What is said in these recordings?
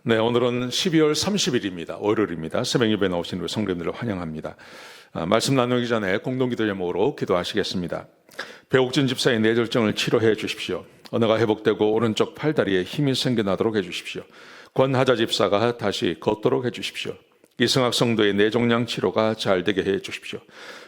네, 오늘은 12월 30일입니다. 월요일입니다. 새벽 예배 나오신 우리 성도님들을 환영합니다. 말씀 나누기 전에 공동기도 제목으로 기도하시겠습니다. 배옥진 집사의 뇌졸중을 치료해 주십시오. 언어가 회복되고 오른쪽 팔다리에 힘이 생겨나도록 해주십시오. 권하자 집사가 다시 걷도록 해주십시오. 이승학 성도의 뇌종양 치료가 잘 되게 해 주십시오.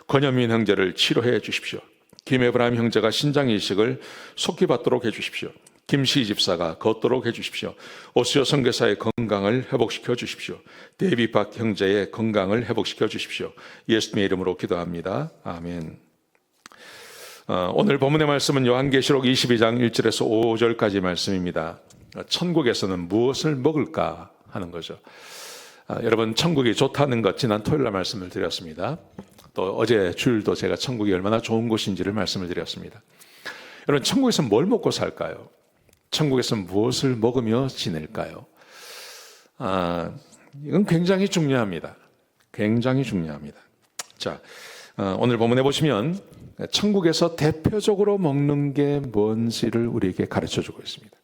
권현민 형제를 치료해 주십시오. 김에브라임 형제가 신장 이식을 속히 받도록 해주십시오. 김시 집사가 걷도록 해주십시오. 오수여 선교사의 건강을 회복시켜 주십시오. 데이비박 형제의 건강을 회복시켜 주십시오. 예수님의 이름으로 기도합니다. 아멘. 오늘 본문의 말씀은 요한계시록 22장 1절에서 5절까지 말씀입니다. 천국에서는 무엇을 먹을까 하는 거죠. 여러분, 천국이 좋다는 것 지난 토요일 날 말씀을 드렸습니다. 또 어제 주일도 제가 천국이 얼마나 좋은 곳인지를 말씀을 드렸습니다. 여러분, 천국에서 뭘 먹고 살까요? 천국에서 무엇을 먹으며 지낼까요? 이건 굉장히 중요합니다. 굉장히 중요합니다. 자, 오늘 본문에 보시면 천국에서 대표적으로 먹는 게 뭔지를 우리에게 가르쳐 주고 있습니다.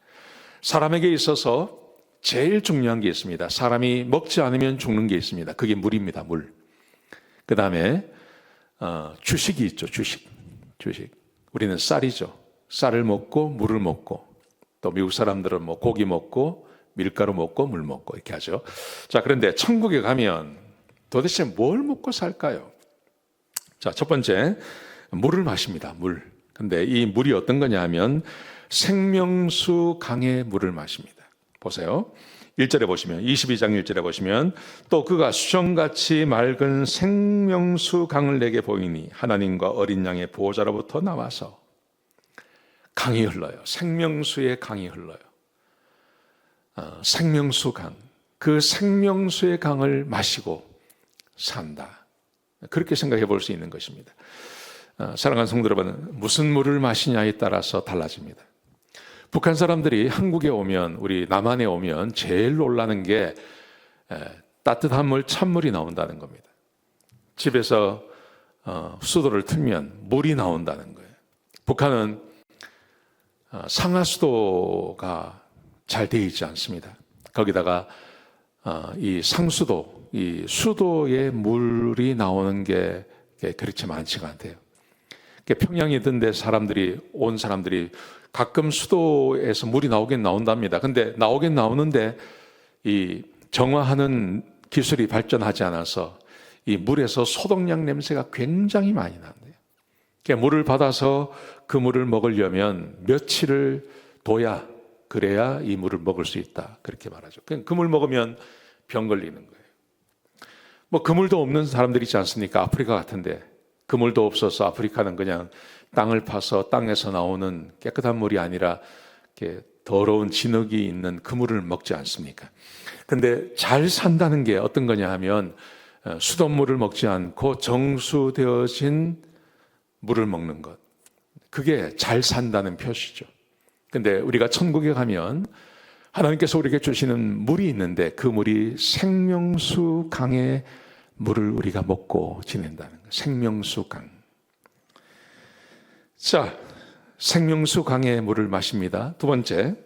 사람에게 있어서 제일 중요한 게 있습니다. 사람이 먹지 않으면 죽는 게 있습니다. 그게 물입니다. 물. 그 다음에 주식이 있죠. 주식. 우리는 쌀이죠. 쌀을 먹고 물을 먹고, 또 미국 사람들은 뭐 고기 먹고 밀가루 먹고 물 먹고 이렇게 하죠. 자, 그런데 천국에 가면 도대체 뭘 먹고 살까요? 자, 첫 번째, 물을 마십니다. 물. 근데 이 물이 어떤 거냐 하면 생명수 강의 물을 마십니다. 보세요. 1절에 보시면, 22장 1절에 보시면, 또 그가 수정같이 맑은 생명수 강을 내게 보이니 하나님과 어린 양의 보호자로부터 나와서 강이 흘러요. 생명수의 강이 흘러요. 생명수 강. 그 생명수의 강을 마시고 산다. 그렇게 생각해 볼 수 있는 것입니다. 사랑하는 성도 여러분, 무슨 물을 마시냐에 따라서 달라집니다. 북한 사람들이 한국에 오면, 우리 남한에 오면 제일 놀라는 게 따뜻한 물, 찬물이 나온다는 겁니다. 집에서 수도를 틀면 물이 나온다는 거예요. 북한은 상하수도가 잘 되어 있지 않습니다. 거기다가 이 상수도, 이 수도에 물이 나오는 게 그렇게 많지가 않대요. 평양이던데 온 사람들이 가끔 수도에서 물이 나오긴 나온답니다. 근데 나오긴 나오는데 이 정화하는 기술이 발전하지 않아서 이 물에서 소독약 냄새가 굉장히 많이 난대요. 물을 받아서 그 물을 먹으려면 며칠을 둬야, 그래야 이 물을 먹을 수 있다. 그렇게 말하죠. 그 물 먹으면 병 걸리는 거예요. 뭐 그 물도 없는 사람들이 있지 않습니까? 아프리카 같은데 그 물도 없어서 아프리카는 그냥 땅을 파서 땅에서 나오는 깨끗한 물이 아니라 이렇게 더러운 진흙이 있는 그 물을 먹지 않습니까? 근데 잘 산다는 게 어떤 거냐 하면 수돗물을 먹지 않고 정수되어진 물을 먹는 것. 그게 잘 산다는 표시죠. 근데 우리가 천국에 가면 하나님께서 우리에게 주시는 물이 있는데 그 물이 생명수 강의 물을 우리가 먹고 지낸다는 거예요. 생명수 강. 자, 생명수 강의 물을 마십니다. 두 번째,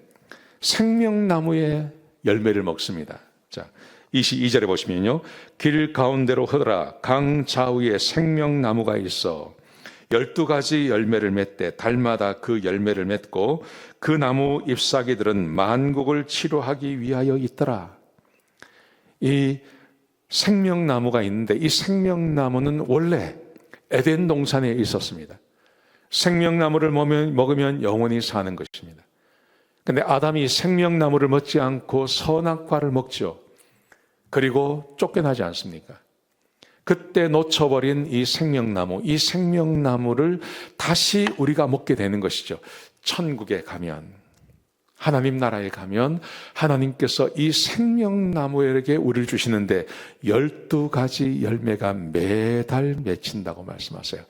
생명나무의 열매를 먹습니다. 자, 22절에 보시면요. 길 가운데로 흐르라 강 좌우에 생명나무가 있어 12가지 열매를 맺되 달마다 그 열매를 맺고 그 나무 잎사귀들은 만국을 치료하기 위하여 있더라. 이 생명나무가 있는데 이 생명나무는 원래 에덴 동산에 있었습니다. 생명나무를 먹으면 영원히 사는 것입니다. 그런데 아담이 생명나무를 먹지 않고 선악과를 먹죠. 그리고 쫓겨나지 않습니까? 그때 놓쳐버린 이 생명나무를 다시 우리가 먹게 되는 것이죠. 천국에 가면, 하나님 나라에 가면 하나님께서 이 생명나무에게 우리를 주시는데 12가지 열매가 매달 맺힌다고 말씀하세요.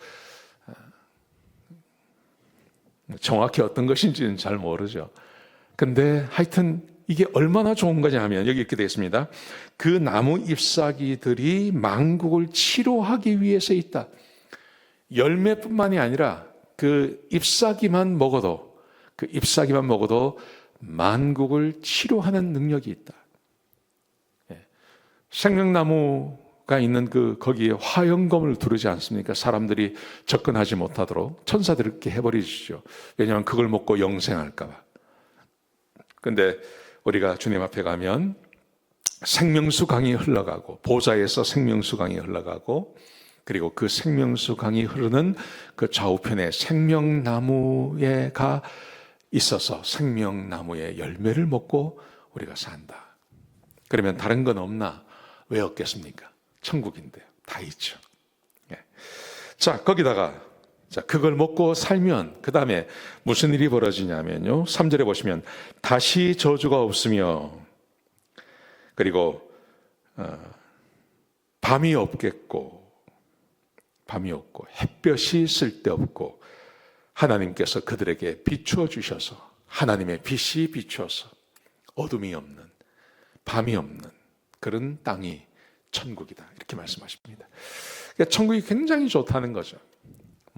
정확히 어떤 것인지는 잘 모르죠. 근데 하여튼 이게 얼마나 좋은 거냐 하면 여기 이렇게 되어 있습니다. 그 나무 잎사귀들이 만국을 치료하기 위해서 있다. 열매뿐만이 아니라 그 잎사귀만 먹어도 만국을 치료하는 능력이 있다. 생명나무가 있는 거기에 화영검을 두르지 않습니까? 사람들이 접근하지 못하도록 천사들이 그렇게 해버리시죠. 왜냐하면 그걸 먹고 영생할까봐. 근데 우리가 주님 앞에 가면 생명수 강이 흘러가고, 보좌에서 생명수 강이 흘러가고, 그리고 그 생명수 강이 흐르는 그 좌우편에 생명나무가 있어서 생명나무의 열매를 먹고 우리가 산다. 그러면 다른 건 없나? 왜 없겠습니까? 천국인데요. 다 있죠. 예. 자, 거기다가 그걸 먹고 살면 그 다음에 무슨 일이 벌어지냐면요, 3절에 보시면 다시 저주가 없으며, 그리고 밤이 없겠고, 밤이 없고 햇볕이 쓸데없고, 하나님께서 그들에게 비추어 주셔서, 하나님의 빛이 비추어서 어둠이 없는, 밤이 없는 그런 땅이 천국이다, 이렇게 말씀하십니다. 그러니까 천국이 굉장히 좋다는 거죠.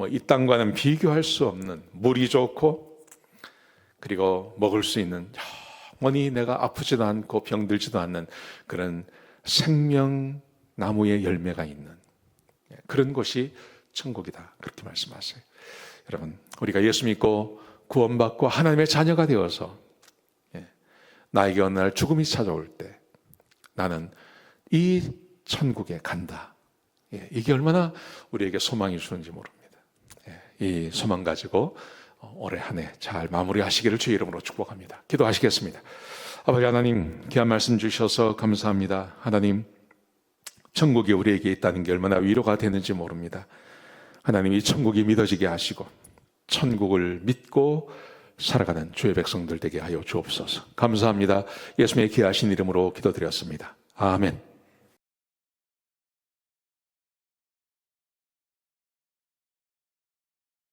이 땅과는 비교할 수 없는, 물이 좋고, 그리고 먹을 수 있는, 영원히 내가 아프지도 않고 병들지도 않는 그런 생명나무의 열매가 있는 그런 곳이 천국이다, 그렇게 말씀하세요. 여러분, 우리가 예수 믿고 구원받고 하나님의 자녀가 되어서 나에게 어느 날 죽음이 찾아올 때 나는 이 천국에 간다, 이게 얼마나 우리에게 소망이 주는지 모릅니다. 이 소망 가지고 올해 한 해 잘 마무리하시기를 주의 이름으로 축복합니다. 기도하시겠습니다. 아버지 하나님, 귀한 말씀 주셔서 감사합니다. 하나님, 천국이 우리에게 있다는 게 얼마나 위로가 되는지 모릅니다. 하나님, 이 천국이 믿어지게 하시고 천국을 믿고 살아가는 주의 백성들 되게 하여 주옵소서. 감사합니다. 예수님의 귀하신 이름으로 기도드렸습니다. 아멘.